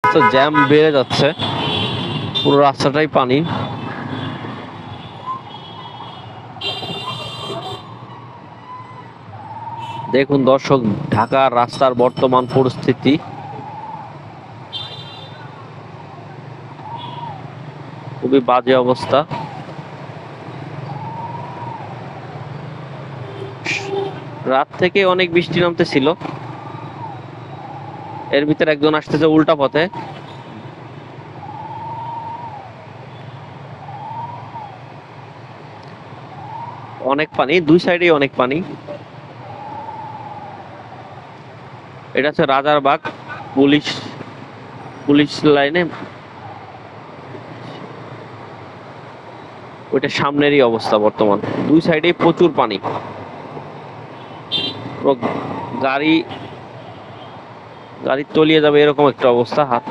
আস্তে জ্যাম বেড়ে যাচ্ছে, পুরো রাস্তাটাই পানি। দেখুন দর্শক, ঢাকার রাস্তার বর্তমান পরিস্থিতি। খুবই বাজে অবস্থা। রাত থেকে অনেক বৃষ্টি নামতেছিল, এর ভিতরে একজন আসতেছে উল্টা পথে। অনেক পানি, দুই সাইডেই অনেক পানি। এটা হচ্ছে রাজারবাগ পুলিশ পুলিশ লাইনে, ওইটা সামনেরই অবস্থা বর্তমান। দুই সাইডেই প্রচুর পানি, গাড়ি গাড়ি তলিয়ে যাবে এরকম একটা অবস্থা। হাত